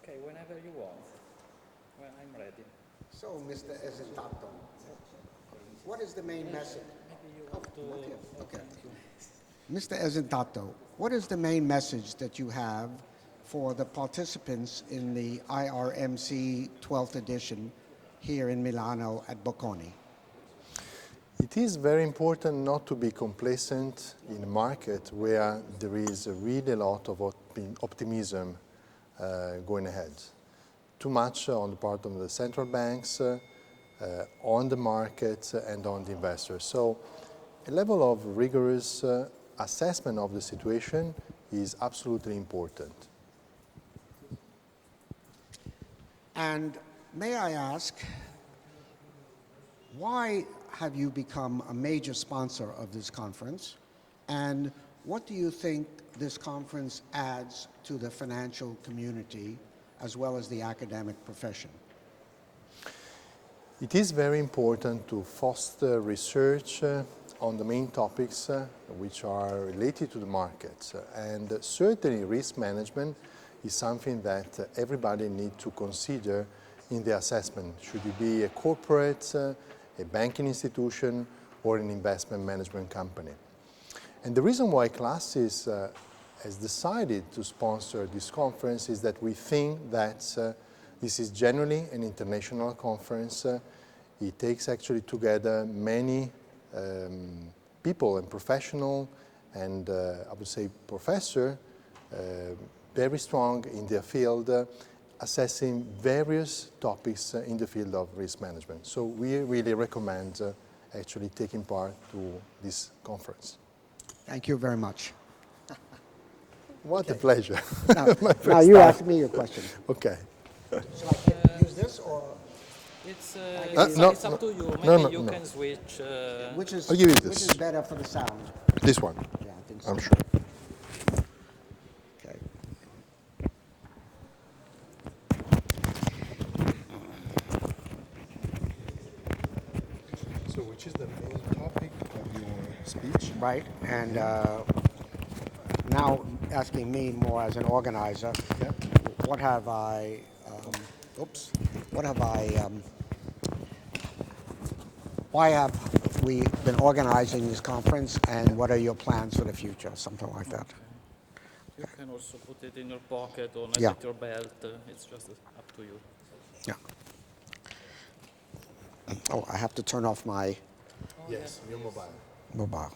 Okay, whenever you want. Well, I'm ready. So, Mr. Esentato, what is the main message? Maybe you have to... Okay. Mr. Esentato, what is the main message that you have for the participants in the IRMC 12th edition here in Milano at Bocconi? It is very important not to be complacent in a market where there is really a lot of optimism going ahead. Too much on the part of the central banks, on the markets and on the investors. So a level of rigorous assessment of the situation is absolutely important. And may I ask, why have you become a major sponsor of this conference? And what do you think this conference adds to the financial community as well as the academic profession? It is very important to foster research on the main topics which are related to the markets. And certainly risk management is something that everybody needs to consider in the assessment. Should it be a corporate, a banking institution, or an investment management company? And the reason why Classis has decided to sponsor this conference is that we think that this is generally an international conference. It takes actually together many people and professionals and I would say professors very strong in their field, assessing various topics in the field of risk management. So we really recommend actually taking part to this conference. Thank you very much. What a pleasure. Now you ask me your question. Okay. Shall I use this or? It's, no, it's up to you. Maybe no, you no. can switch. Which I'll give you which this. is better for the sound? This one, Yeah, I think so. I'm sure. Okay. So which is the main topic of your speech? Right, and now asking me more as an organizer, Yeah. what have I, why have we been organizing this conference, and what are your plans for the future, something like that. You can also put it in your pocket or Yeah. at your belt. It's just up to you. Yeah. Oh, I have to turn off my Yes, your mobile. mobile.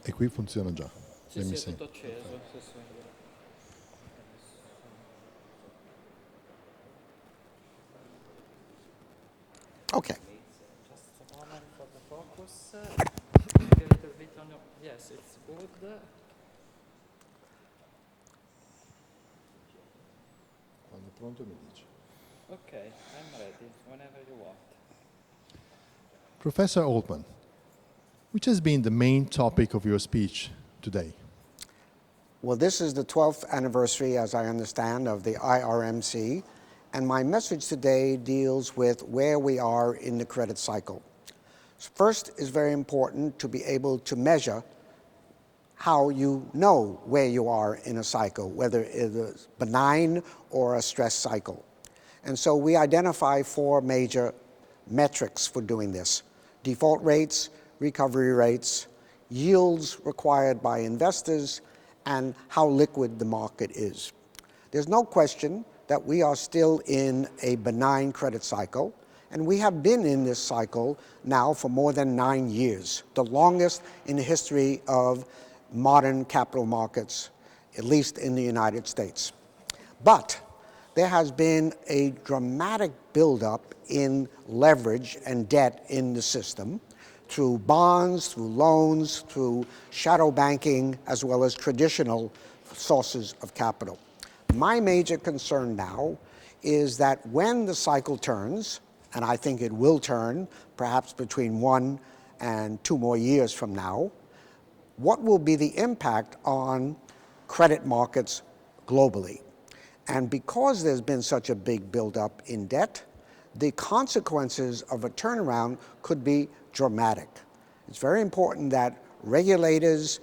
E qui funziona già. Sì, sì, è tutto acceso. Sì, sì. Okay. Just a moment for the focus. Maybe a little bit on your... Yes, it's good. Quando è pronto mi dici. Okay, I'm ready. Whenever you want. Professor Altman, which has been the main topic of your speech today? Well, this is the 12th anniversary, as I understand, of the IRMC, and my message today deals with where we are in the credit cycle. First, it's very important to be able to measure how you know where you are in a cycle, whether it is benign or a stress cycle. And so we identify 4 major metrics for doing this: default rates, recovery rates, yields required by investors, and how liquid the market is. There's no question that we are still in a benign credit cycle, and we have been in this cycle now for more than 9 years, the longest in the history of modern capital markets, at least in the United States. But there has been a dramatic buildup in leverage and debt in the system through bonds, through loans, through shadow banking, as well as traditional sources of capital. My major concern now is that when the cycle turns, and I think it will turn perhaps between 1 and 2 more years from now, what will be the impact on credit markets globally? And because there's been such a big buildup in debt, the consequences of a turnaround could be dramatic. It's very important that regulators,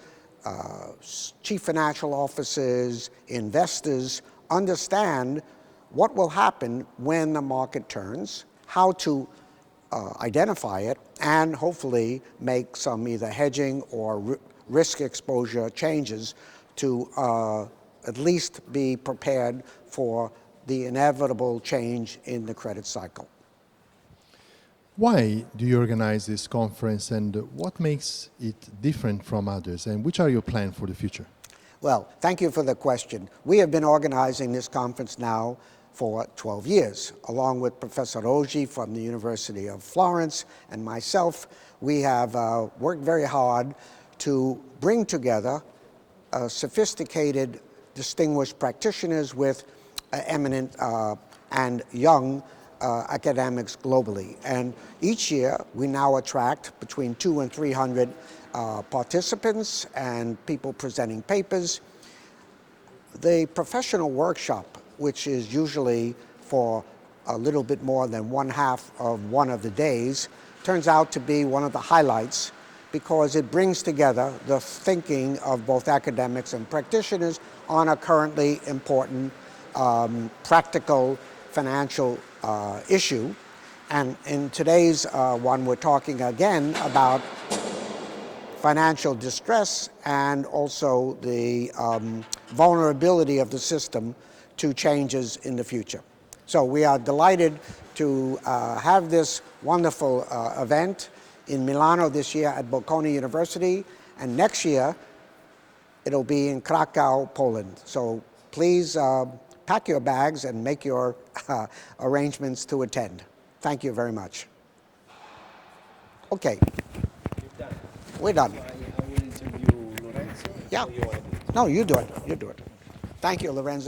chief financial officers, investors understand what will happen when the market turns, how to identify it, and hopefully make some either hedging or risk exposure changes to at least be prepared for the inevitable change in the credit cycle. Why do you organize this conference, and what makes it different from others, and which are your plans for the future? Well, thank you for the question. We have been organizing this conference now for 12 years. Along with Professor Roggi from the University of Florence and myself, we have worked very hard to bring together sophisticated, distinguished practitioners with eminent and young academics globally. And each year, we now attract between 200 and 300 participants and people presenting papers. The professional workshop, which is usually for a little bit more than one-half of one of the days, turns out to be one of the highlights because it brings together the thinking of both academics and practitioners on a currently important practical financial issue. And in today's one, we're talking again about financial distress and also the vulnerability of the system to changes in the future. So we are delighted to have this wonderful event in Milano this year at Bocconi University, and next year it'll be in Krakow, Poland. So please pack your bags and make your arrangements to attend. Thank you very much. Okay. We're done. I will interview Lorenzo. Yeah. No, you do it. You do it. Thank you, Lorenzo.